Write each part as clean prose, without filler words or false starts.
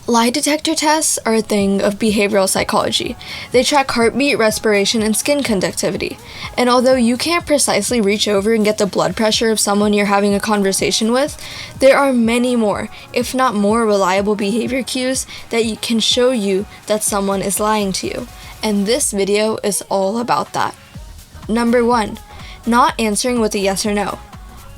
Lie detector tests are a thing of behavioral psychology. They track heartbeat, respiration, and skin conductivity. And although you can't precisely reach over and get the blood pressure of someone you're having a conversation with, there are many more, if not more reliable behavior cues that can show you that someone is lying to you. And this video is all about that. Number 1, not answering with a yes or no.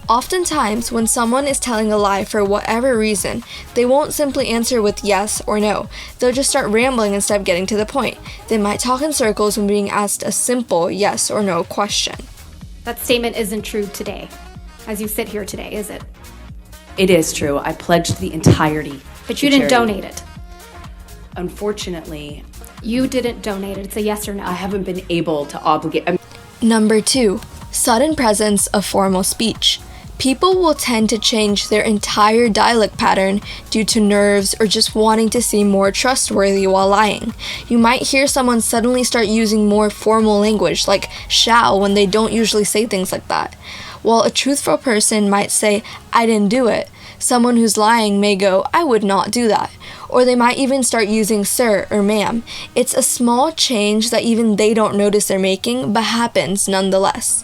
Oftentimes, when someone is telling a lie for whatever reason, they won't simply answer with yes or no. They'll just start rambling instead of getting to the point. They might talk in circles when being asked a simple yes or no question. That statement isn't true today, as you sit here today, is it? It is true. I pledged the entirety. But you didn't donate it. Unfortunately, you didn't donate it. It's a yes or no. I haven't been able to obligate. Number 2, sudden presence of formal speech. People will tend to change their entire dialect pattern due to nerves or just wanting to seem more trustworthy while lying. You might hear someone suddenly start using more formal language like shall when they don't usually say things like that. While a truthful person might say, "I didn't do it," someone who's lying may go, "I would not do that." Or they might even start using sir or ma'am. It's a small change that even they don't notice they're making, but happens nonetheless.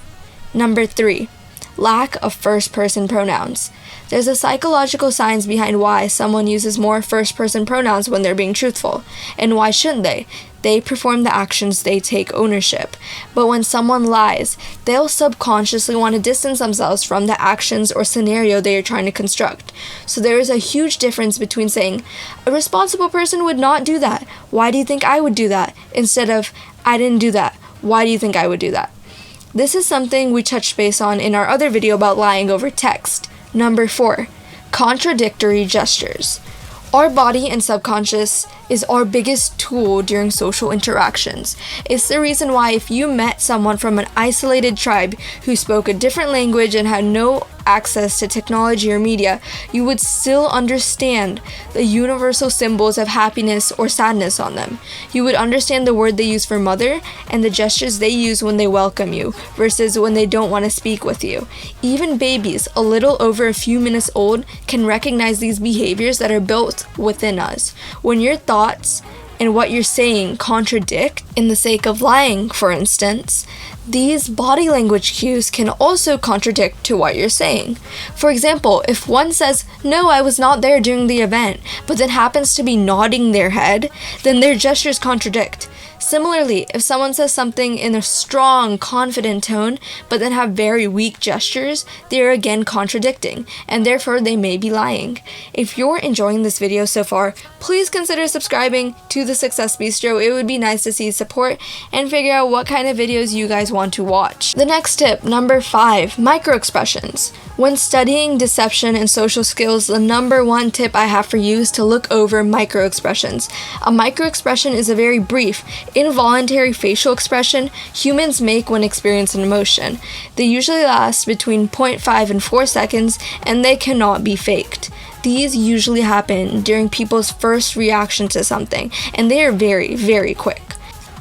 Number 3, lack of first-person pronouns. There's a psychological science behind why someone uses more first-person pronouns when they're being truthful. And why shouldn't they? They perform the actions, they take ownership. But when someone lies, they'll subconsciously want to distance themselves from the actions or scenario they are trying to construct. So there is a huge difference between saying, "A responsible person would not do that. Why do you think I would do that?" instead of, "I didn't do that. Why do you think I would do that?" This is something we touched base on in our other video about lying over text. Number 4, contradictory gestures. Our body and subconscious is our biggest tool during social interactions. It's the reason why if you met someone from an isolated tribe who spoke a different language and had no access to technology or media, you would still understand the universal symbols of happiness or sadness on them. You would understand the word they use for mother and the gestures they use when they welcome you versus when they don't want to speak with you. Even babies, a little over a few minutes old, can recognize these behaviors that are built within us. When your thoughts and what you're saying contradict, in the sake of lying, for instance, these body language cues can also contradict to what you're saying. For example, if one says, "No, I was not there during the event," but then happens to be nodding their head, then their gestures contradict. Similarly, if someone says something in a strong, confident tone, but then have very weak gestures, they are again contradicting, and therefore they may be lying. If you're enjoying this video so far, please consider subscribing to the Success Bistro. It would be nice to see support and figure out what kind of videos you guys want to watch. The next tip, number 5, microexpressions. When studying deception and social skills, the number 1 tip I have for you is to look over microexpressions. A microexpression is a very brief, involuntary facial expression humans make when experiencing an emotion. They usually last between 0.5 and 4 seconds, and they cannot be faked. These usually happen during people's first reaction to something, and they are very, very quick.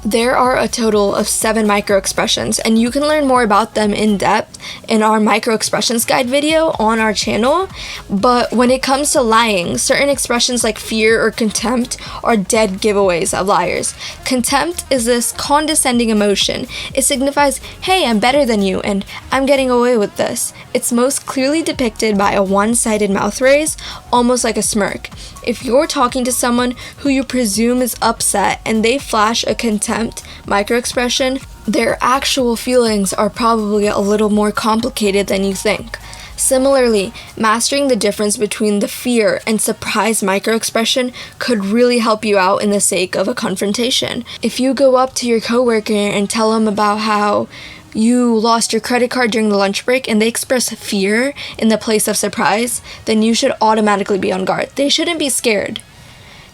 There are a total of 7 microexpressions, and you can learn more about them in depth in our microexpressions guide video on our channel. But when it comes to lying, certain expressions like fear or contempt are dead giveaways of liars. Contempt is this condescending emotion. It signifies, "Hey, I'm better than you, and I'm getting away with this." It's most clearly depicted by a one-sided mouth raise, almost like a smirk. If you're talking to someone who you presume is upset and they flash a contempt microexpression, their actual feelings are probably a little more complicated than you think. Similarly, mastering the difference between the fear and surprise microexpression could really help you out in the sake of a confrontation. If you go up to your coworker and tell them about how you lost your credit card during the lunch break and they express fear in the place of surprise, then you should automatically be on guard. They shouldn't be scared.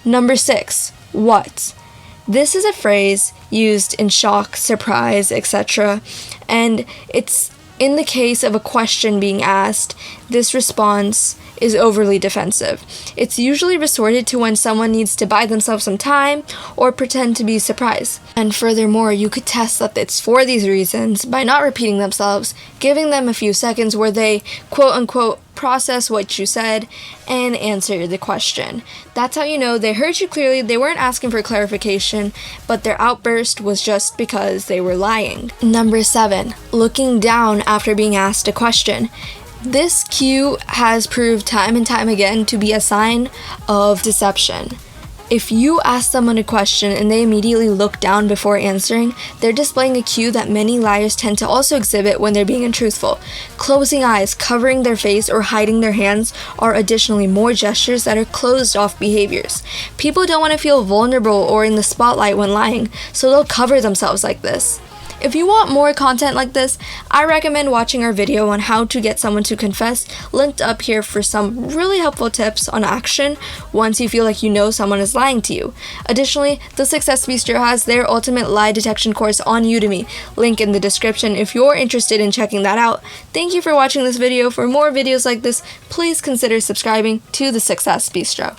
Number 6, what? This is a phrase used in shock, surprise, etc. And it's in the case of a question being asked, this response is overly defensive. It's usually resorted to when someone needs to buy themselves some time or pretend to be surprised. And furthermore, you could test that it's for these reasons by not repeating themselves, giving them a few seconds where they quote unquote process what you said and answer the question. That's how you know they heard you clearly, they weren't asking for clarification, but their outburst was just because they were lying. Number 7, looking down after being asked a question. This cue has proved time and time again to be a sign of deception. If you ask someone a question and they immediately look down before answering, they're displaying a cue that many liars tend to also exhibit when they're being untruthful. Closing eyes, covering their face, or hiding their hands are additionally more gestures that are closed-off behaviors. People don't want to feel vulnerable or in the spotlight when lying, so they'll cover themselves like this. If you want more content like this, I recommend watching our video on how to get someone to confess, linked up here for some really helpful tips on action once you feel like you know someone is lying to you. Additionally, the Success Bistro has their ultimate lie detection course on Udemy, link in the description if you're interested in checking that out. Thank you for watching this video. For more videos like this, please consider subscribing to the Success Bistro.